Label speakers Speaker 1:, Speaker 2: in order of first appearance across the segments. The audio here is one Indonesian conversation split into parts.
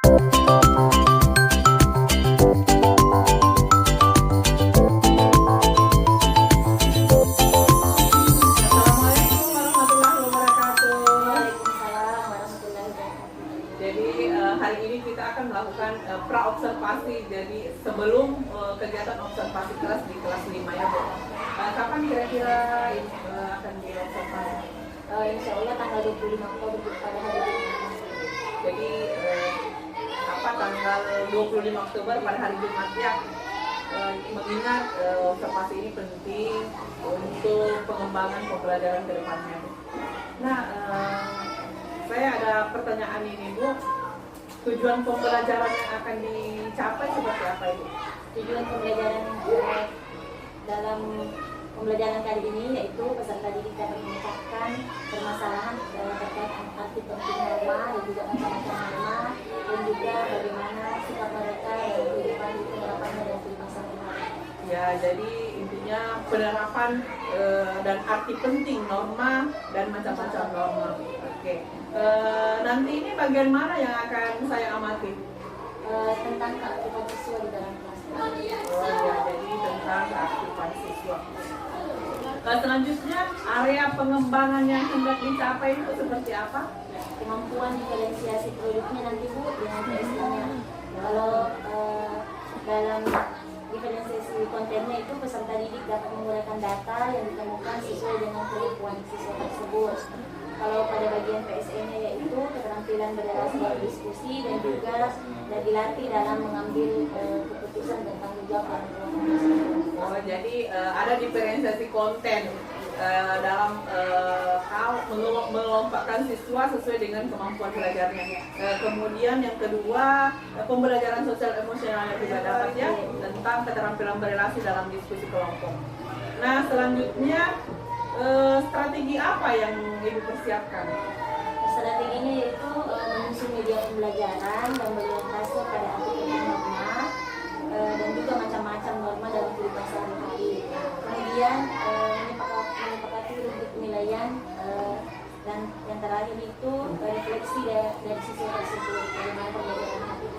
Speaker 1: warahmatullahi wabarakatuh.
Speaker 2: Waalaikumsalam warahmatullahi wabarakatuh.
Speaker 1: Jadi hari ini kita akan melakukan pra-observasi. Jadi sebelum kegiatan observasi kelas di kelas 5 ya Bu. Kapan kira-kira akan diobservasi?
Speaker 2: Insya Allah tanggal 25 Oktober pada hari Jumat.
Speaker 1: Jadi tanggal 25 Oktober pada hari Jumat ya. Mengingat observasi ini penting untuk pengembangan pembelajaran ke depannya. Nah, saya ada pertanyaan ini Bu. Tujuan pembelajaran yang akan dicapai seperti apa Ibu?
Speaker 2: Tujuan pembelajaran dalam pembelajaran kali ini yaitu peserta didik dapat memecahkan permasalahan terkait arti penting norma dan juga macam-macam norma, dan juga bagaimana sikap mereka dalam kehidupan itu penerapannya dalam kehidupan sehari-hari.
Speaker 1: Ya, jadi intinya penerapan dan arti penting norma dan macam-macam norma. Oke. Nanti ini bagian mana yang akan saya amati?
Speaker 2: Tentang keaktifan siswa di dalam kelas.
Speaker 1: Oh ya, jadi tentang keaktifan siswa. Selanjutnya, area pengembangan yang hendak dicapai itu seperti apa?
Speaker 2: Kemampuan diferensiasi produknya nanti Bu dengan PSI-nya. Kalau dalam diferensiasi kontennya itu peserta didik dapat menggunakan data yang ditemukan sesuai dengan kemampuan siswa tersebut. Kalau pada bagian PSE-nya yaitu keterampilan berrelasi dan diskusi, dan juga dilatih dalam mengambil keputusan dan tanggung jawab dalam kelompok.
Speaker 1: Oh, jadi ada diferensiasi konten dalam hal mengelompokkan siswa sesuai dengan kemampuan belajarnya. Kemudian yang kedua, pembelajaran sosial emosional yang juga dapat ya, tentang keterampilan berrelasi dalam diskusi kelompok. Nah, selanjutnya strategi apa yang Ibu persiapkan?
Speaker 2: Strateginya yaitu menyusun media pembelajaran dan berorientasi pada arti penting norma dan juga macam-macam norma dalam kehidupan sehari-hari. Kemudian menyepakati rubrik penilaian dan yang terakhir itu refleksi dari siswa tersebut bagaimana pembelajaran hari.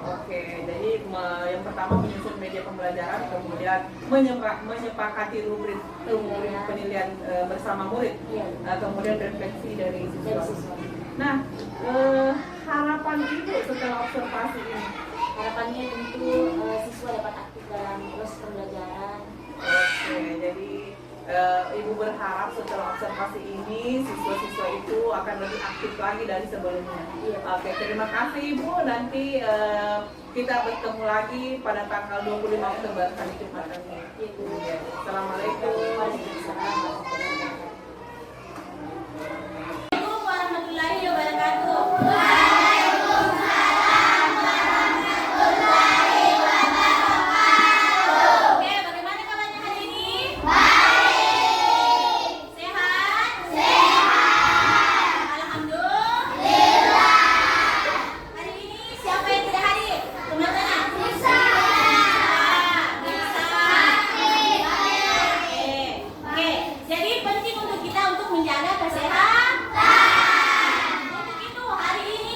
Speaker 1: Oke, jadi yang pertama menyusun media pembelajaran, kemudian menyepakati rubrik penilaian bersama murid, kemudian refleksi dari siswa. Nah, harapan Ibu setelah observasi ini?
Speaker 2: Harapannya tentu siswa dapat aktif dalam proses pembelajaran.
Speaker 1: Oke, jadi Ibu berharap setelah observasi ini siswa-siswa itu akan lebih aktif lagi dari sebelumnya. Oke, terima kasih Ibu. Nanti kita bertemu lagi pada tanggal 25 Oktober hari Jumat nanti. Assalamualaikum.
Speaker 2: Waalaikumsalam warahmatullahi wabarakatuh. Jadi penting untuk kita untuk menjaga kesehatan. Untuk itu hari ini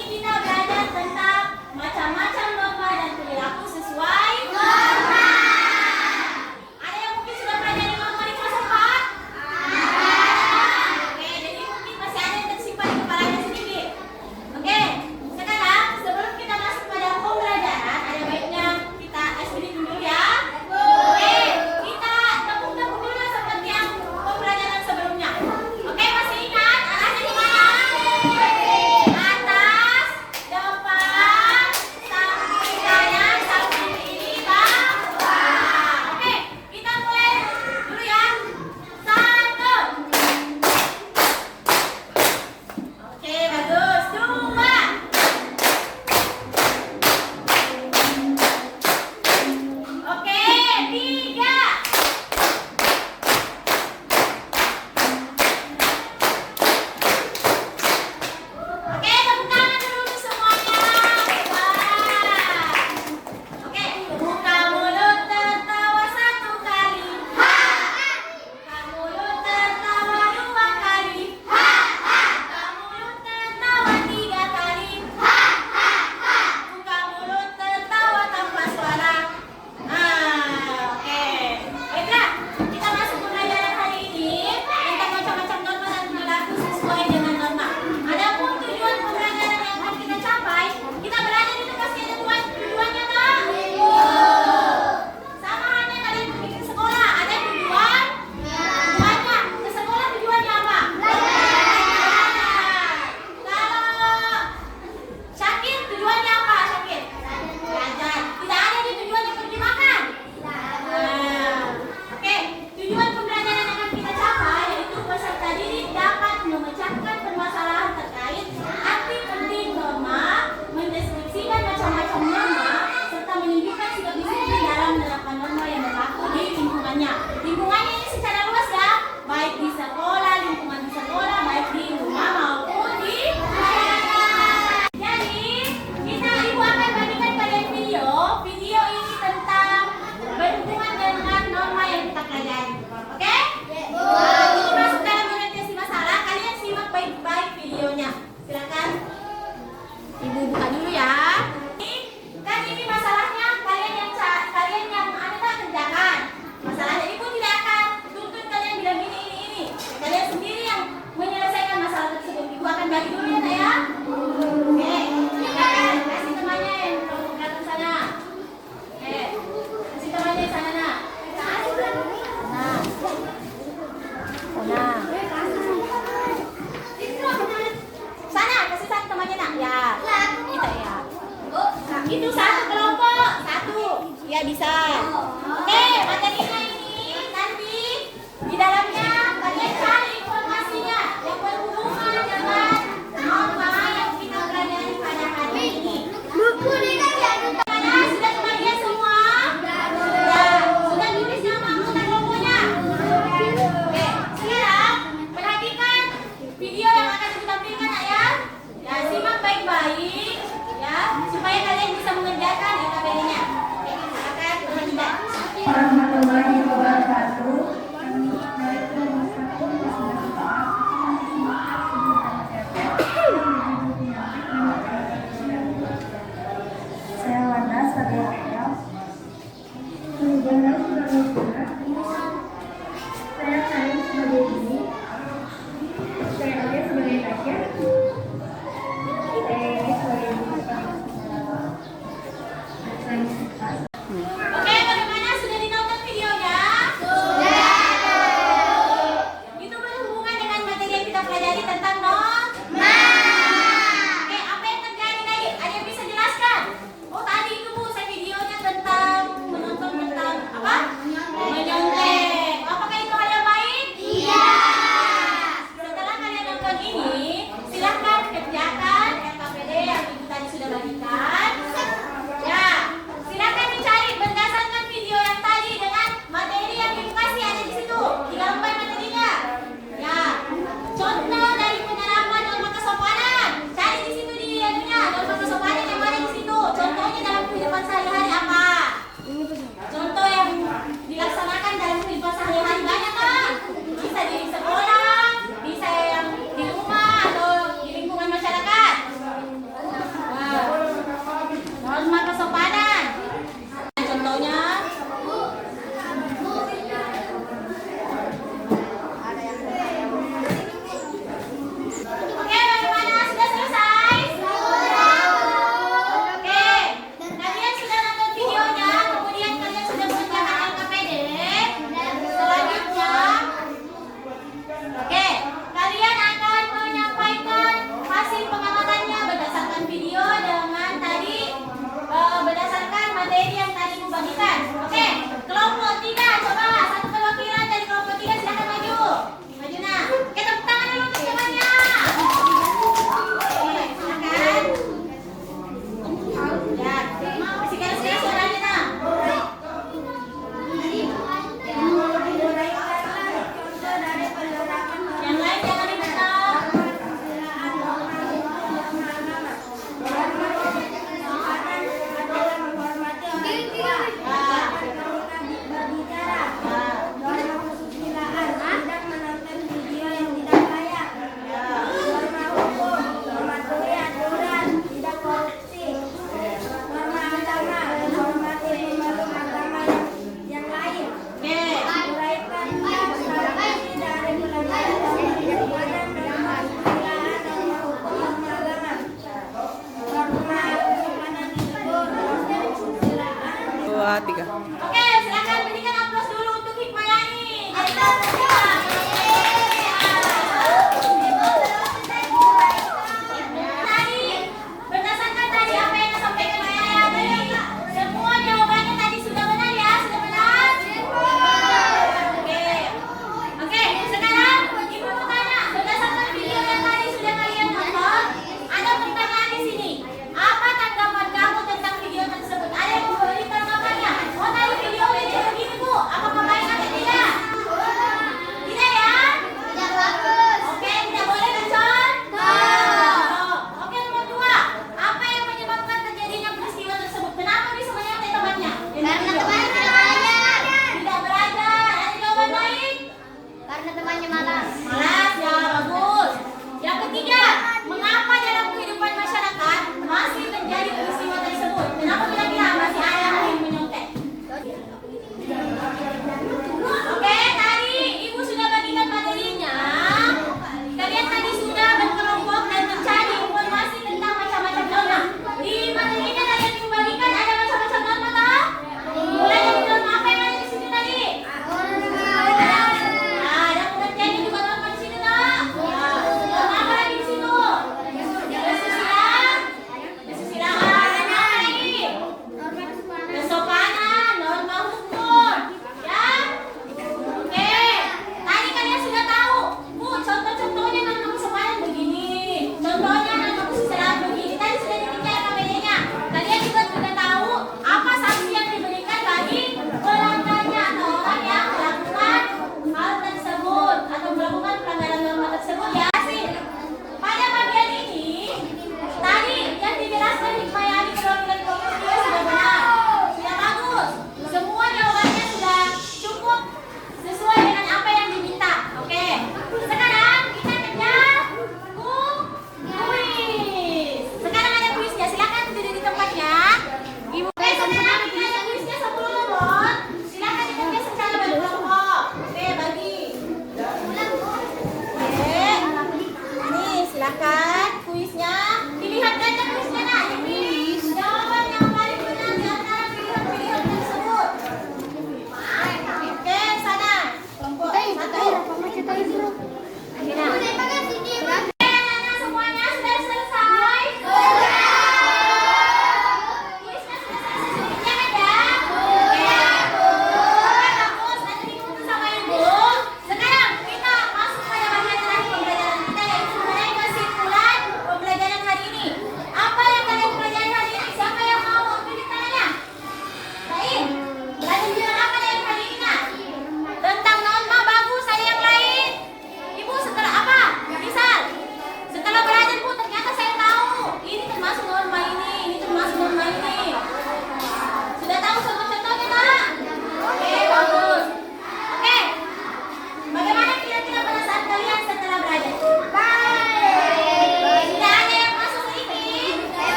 Speaker 2: Itu satu kelompok, satu. Ya bisa. Oke, materinya ini nanti di dalamnya kalian cari informasinya yang berhubungan dengan norma yang kita pelajari pada hari ini.
Speaker 3: Buku ini kan
Speaker 2: Mana sudah kebagian semua? Ya, sudah tulis namamu dan logonya. Oke, sekarang perhatikan video yang akan ditampilkan ya. Ya, simak baik-baik ya, supaya kalian bisa mengerjakan LKPD-nya. Oke, silakan berlanjut.
Speaker 3: warahmatullahi wabarakatuh. Saya Wanda sebagai Rafael. Kemudian saya Karin sebagai Dini. Saya Ade sebagai Tasya. Saya Ade sebagai Ibu.
Speaker 2: Oke, bagaimana? Sudah ditonton videonya? Itu berhubungan dengan materi yang kita pelajari tentang norma. Oke, apa yang terjadi tadi? Ada yang bisa jelaskan? Oh, tadi itu Bu, saya videonya tentang menonton tentang apa? Menyontek. Apakah itu hal yang baik? Iya. Setelah kalian nonton ini, silahkan kerjakan LKPD yang Ibu tadi sudah bagikan. Ya, silakan dicari berdasarkan video yang tadi dengan materi yang Ibu kasih ada di situ. 3 lembar materinya. Ya, contoh dari penerapan norma kesopanan. Cari di situ di anunya, norma kesopanan yang ada di situ. Contohnya dalam kehidupan sehari-hari apa? Contoh yang dilaksanakan dalam kehidupan sehari-hari banyak kan? Bisa di sekolah, bisa yang di rumah atau di lingkungan masyarakat. Nah, norma kesopanan. Contohnya, oke, bagaimana? Sudah selesai? Oke, kalian sudah nonton videonya, kemudian kalian sudah mengerjakan LKPD. Selanjutnya, oke, kalian akan menyampaikan hasil pengamatannya berdasarkan video dengan tadi berdasarkan materi yang tadi Ibu bagikan. Oke, kelompok 3, coba satu perwakilan dari kelompok 3 silakan maju. Maju nah. Oke, tepuk tangan dulu untuk temannya. Oke, silakan. Ya, masih keras-keras suaranya nah. Yang lain jangan dibentak.
Speaker 1: Dua, tiga.
Speaker 2: Oke, silakan berikan aplaus dulu untuk Hikmayani. Dari kelompok 3. Tadi, berdasarkan tadi apa yang disampaikan oleh Ayah tadi, semua jawabannya tadi sudah benar ya? Sudah benar? Oke. Oke, sekarang Ibu mau tanya, berdasarkan video yang tadi sudah kalian nonton, ada pertanyaan di sini. Apa tanggapan kamu tentang video tersebut? Ada yang memberi tanggapannya? Oh,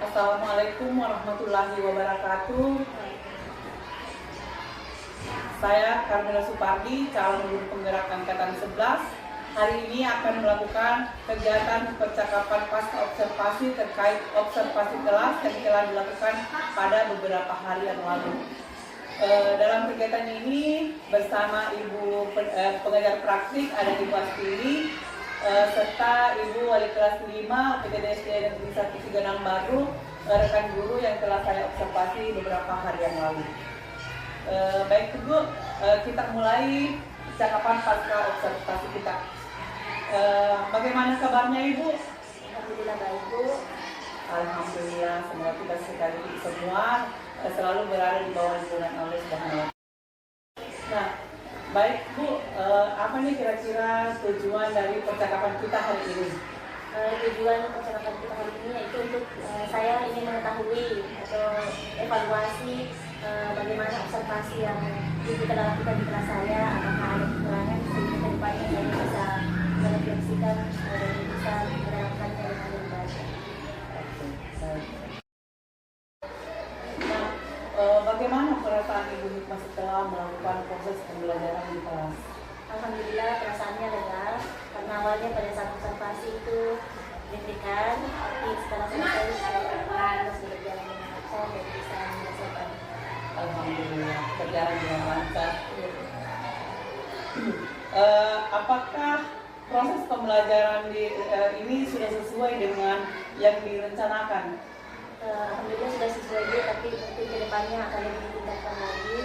Speaker 1: Assalamualaikum warahmatullahi wabarakatuh. Saya Carmela Supardi, calon guru penggerak angkatan 11. Hari ini akan melakukan kegiatan percakapan pasca observasi terkait observasi kelas yang telah dilakukan pada beberapa hari yang lalu. Dalam kegiatan ini bersama Ibu pengajar praktik ada Ibu Astini, serta Ibu Wali kelas 5 PTD SD Negeri 1 Ciganang Baru, rekan guru yang telah saya observasi beberapa hari yang lalu. Baik Ibu, kita mulai percakapan pasca observasi kita. Bagaimana kabarnya Ibu?
Speaker 2: Alhamdulillah baik Bu.
Speaker 1: Alhamdulillah, semoga kita sekali semua selalu berada di bawah lindungan Allah Subhanahu wa Ta'ala. Nah, baik Bu, apa nih kira-kira tujuan dari percakapan kita hari ini?
Speaker 2: Tujuan percakapan kita hari ini yaitu untuk saya ingin mengetahui atau evaluasi bagaimana observasi yang kita lakukan di kelas saya, apakah ada kekurangan sehingga ke depannya saya bisa merefleksikan dan bisa menerapkannya dengan lebih baik.
Speaker 1: Nah, bagaimana perasaan Ibu Hikmah setelah melakukan proses pembelajaran di kelas?
Speaker 2: Alhamdulillah perasaannya lega karena awalnya pada saat observasi itu deg-degan, tapi setelah selesai harus berjalan dengan lancar dan bisa menyelesaikan.
Speaker 1: Alhamdulillah, berjalan dengan lancar. Apakah proses pembelajaran ini sudah sesuai dengan yang direncanakan?
Speaker 2: Alhamdulillah sudah sesuai dia, tapi mungkin kedepannya akan lebih ditingkatkan lagi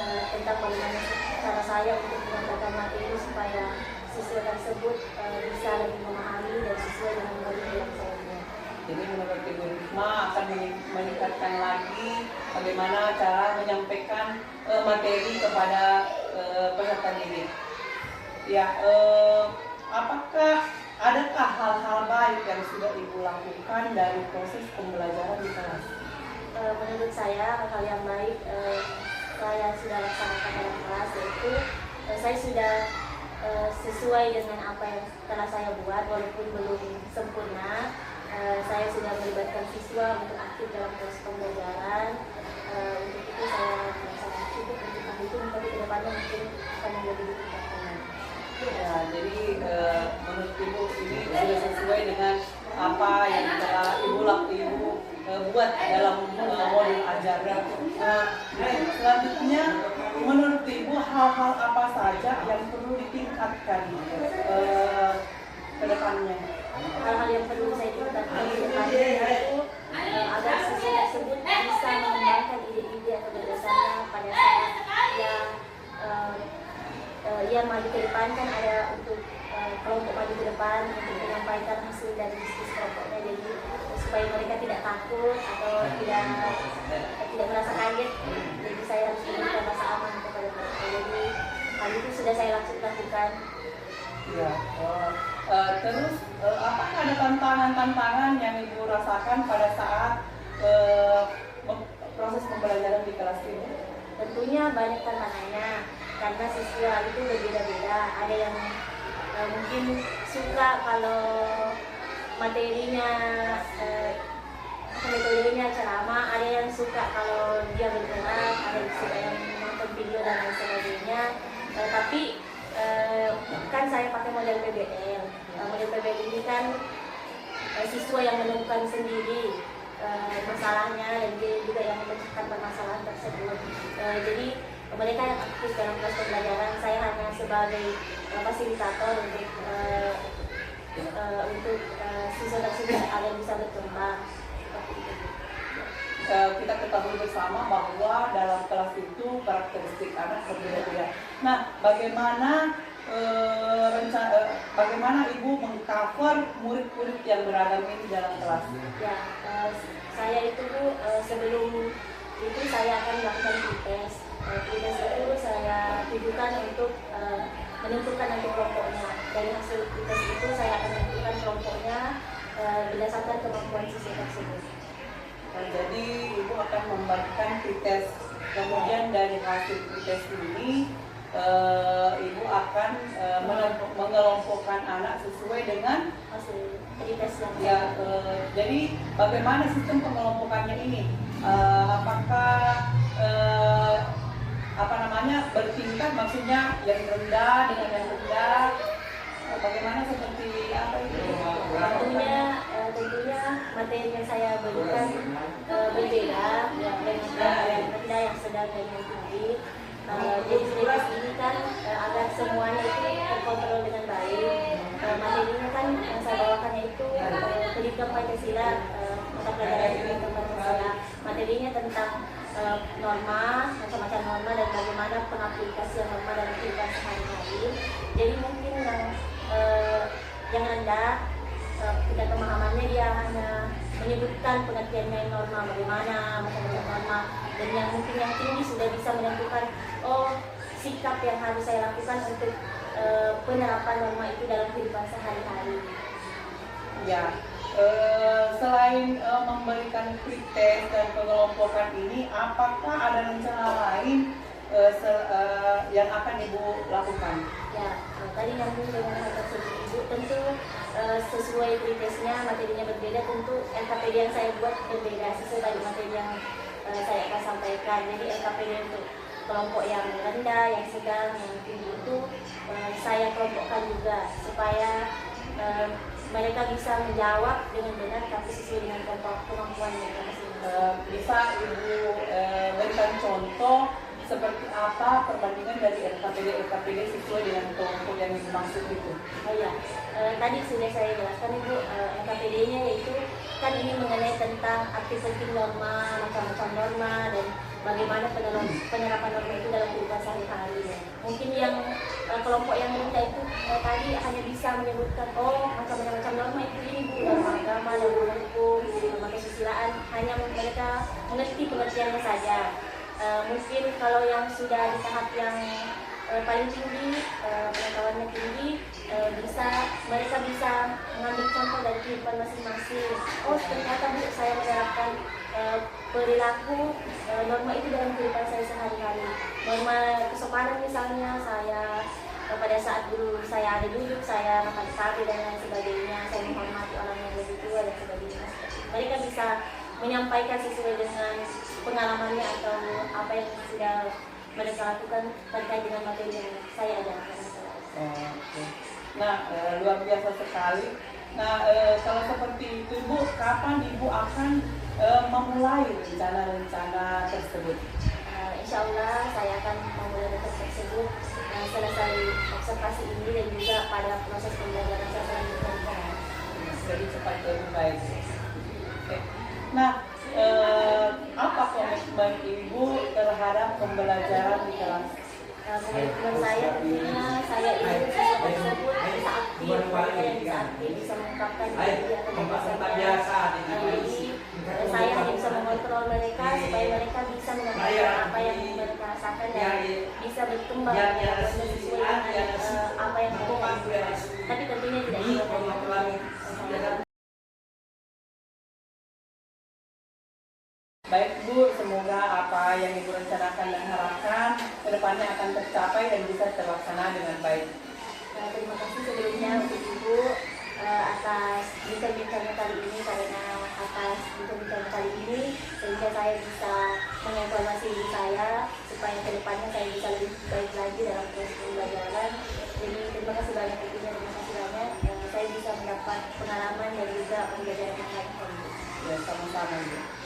Speaker 2: tentang bagaimana cara saya untuk menyampaikan materi supaya siswa tersebut bisa lebih memahami dan sesuai dengan materi yang saya buat.
Speaker 1: Jadi menurut Ibu Hikmah akan meningkatkan lagi bagaimana cara menyampaikan materi kepada peserta didik. Ya, apakah adakah hal-hal baik yang sudah Ibu lakukan dari proses pembelajaran di kelas?
Speaker 2: Menurut saya hal yang baik saya sudah laksanakan dalam kelas, yaitu saya sudah sesuai dengan apa yang telah saya buat walaupun belum sempurna. Saya sudah melibatkan siswa untuk aktif dalam proses pembelajaran. Untuk itu saya merasa cukup untuk hal itu, tapi kedepannya mungkin akan menjadi ditingkatkan.
Speaker 1: Ya, jadi menurut Ibu ini sudah sesuai dengan apa yang telah Ibu buat dalam modul ajaran. Selanjutnya, menurut Ibu hal-hal apa saja yang perlu ditingkatkan ke depannya?
Speaker 2: Hal-hal yang perlu saya tingkatkan ke depannya yaitu agar siswa tersebut bisa mengembangkan ide-ide atau gagasannya pada saat yang maju ke depan. Kan ada untuk kelompok maju ke depan untuk menyampaikan hasil dari diskusi kelompoknya, jadi supaya mereka tidak takut atau tidak merasa kaget, jadi saya harus memberikan rasa aman kepada mereka. Jadi hal itu sudah saya lakukan.
Speaker 1: Ya, terus apakah ada tantangan-tantangan yang Ibu rasakan pada saat proses pembelajaran di kelas ini?
Speaker 2: Tentunya banyak tantangannya karena siswa itu berbeda-beda. Ada yang mungkin suka kalau materinya metodenya ceramah, ada yang suka kalau dia bergerak, ada yang suka yang nonton video dan lain sebagainya. Tapi kan saya pakai model PBL. Model PBL ini kan siswa yang menemukan sendiri masalahnya dan dia juga yang memecahkan permasalahan tersebut. Jadi mereka yang aktif dalam kelas pembelajaran, saya hanya sebagai fasilitator untuk siswa tersebut agar bisa berkembang.
Speaker 1: Kita ketahui bersama bahwa dalam kelas itu karakteristik anak berbeda-beda. Nah, bagaimana Ibu mengcover murid-murid yang beragam ini dalam kelas?
Speaker 2: Ya, saya itu sebelum itu saya akan melakukan tes. Tes itu saya tujukan untuk menentukan nanti kelompoknya. Dari hasil tes itu saya akan menentukan kelompoknya berdasarkan kemampuan siswa tersebut.
Speaker 1: Jadi Ibu akan membagikan tes, kemudian dari hasil tes ini Ibu akan mengelompokkan anak sesuai dengan
Speaker 2: Hasil tes yang
Speaker 1: ya. Jadi bagaimana sistem pengelompokannya ini? Apakah apa namanya bertingkat, maksudnya yang rendah dengan yang rendah, bagaimana seperti apa itu?
Speaker 2: tentunya materi yang saya berikan berbeda ya, dengan yang rendah, yang sedang dan yang tinggi. Jadi tes ini kan agar semuanya itu terkontrol dengan baik. Materinya kan yang saya bawakan itu pendidikan Pancasila, mata pelajaran pendidikan Pancasila. Materinya tentang norma, macam-macam norma dan bagaimana pengaplikasian norma dalam kehidupan sehari-hari. Jadi mungkin yang rendah tingkat pemahamannya dia hanya menyebutkan pengertiannya norma, bagaimana macam-macam norma, dan yang mungkin yang tinggi sudah bisa menentukan sikap yang harus saya lakukan untuk penerapan norma itu dalam kehidupan sehari-hari.
Speaker 1: Ya, selain memberikan krites dan pengelompokan ini, apakah ada rencana lain yang akan Ibu lakukan?
Speaker 2: Ya, tadi nyambung dengan hal tersebut Ibu, tentu sesuai kritesnya materinya berbeda, tentu LKPD yang saya buat berbeda sesuai tadi materi yang saya akan sampaikan. Jadi LKPD untuk kelompok yang rendah, yang sedang, yang tinggi itu saya kelompokkan juga supaya mereka bisa menjawab dengan benar tapi sesuai dengan kemampuan mereka masing-masing.
Speaker 1: Bisa Ibu berikan contoh seperti apa perbandingan dari LKPD sesuai dengan kelompok yang dimaksud itu?
Speaker 2: Oh ya, tadi sudah saya jelaskan Ibu, LKPD-nya yaitu kan ini mengenai tentang arti penting norma, macam-macam norma, dan bagaimana penerapan norma itu dalam kehidupan sehari-hari. Mungkin yang kelompok yang rendah itu tadi hanya bisa menyebutkan macam-macam norma itu ini Bu, norma agama, norma hukum, norma kesusilaan, hanya mereka mengerti pengertiannya saja. Mungkin kalau yang sudah di tahap yang paling tinggi, pengetahuannya tinggi, mereka bisa mengambil contoh dari kehidupan masing-masing. Ternyata Bu, saya menerapkan perilaku norma itu dalam kehidupan saya sehari-hari. Norma kesopanan misalnya, saya pada saat dulu saya ada duduk, saya makan sate dan lain sebagainya, saya menghormati orang yang lebih tua dan sebagainya. Mereka bisa menyampaikan sesuai dengan pengalamannya atau apa yang sudah mereka lakukan terkait dengan materi yang saya ajarkan.
Speaker 1: Oke. Nah, luar biasa sekali. Nah, kalau seperti itu Bu, kapan Ibu akan memulai rencana-rencana tersebut?
Speaker 2: Insya Allah saya akan memulai rencana tersebut selesai observasi ini dan juga pada proses pembelajaran saya selanjutnya.
Speaker 1: Jadi cepat lebih baik. Oke. Nah, apa komitmen Ibu terhadap pembelajaran di kelas?
Speaker 2: Komitmen saya tentunya saya ingin siswa tersebut bisa aktif, bisa aktif, bisa mengungkapkan diri atau gagasannya. Jadi saya hanya bisa mengontrol mereka supaya mereka bisa menyampaikan apa yang mereka rasakan dan bisa berkembang sesuai dengan apa yang mereka inginkan. Tapi tentunya tidak juga dari
Speaker 1: Baik Bu, semoga apa yang Ibu rencanakan dan harapkan kedepannya akan tercapai dan bisa terlaksana dengan baik.
Speaker 2: Terima kasih sebelumnya untuk Ibu atas bincang-bincangnya kali ini, karena atas bincang-bincang kali ini sehingga saya bisa mengevaluasi diri saya supaya kedepannya saya bisa lebih baik lagi dalam proses pembelajaran. Jadi terima kasih banyak Ibunya, terima kasih banyak. Saya bisa mendapat pengalaman dan juga pembelajaran yang baik.
Speaker 1: Ya, sama-sama Bu.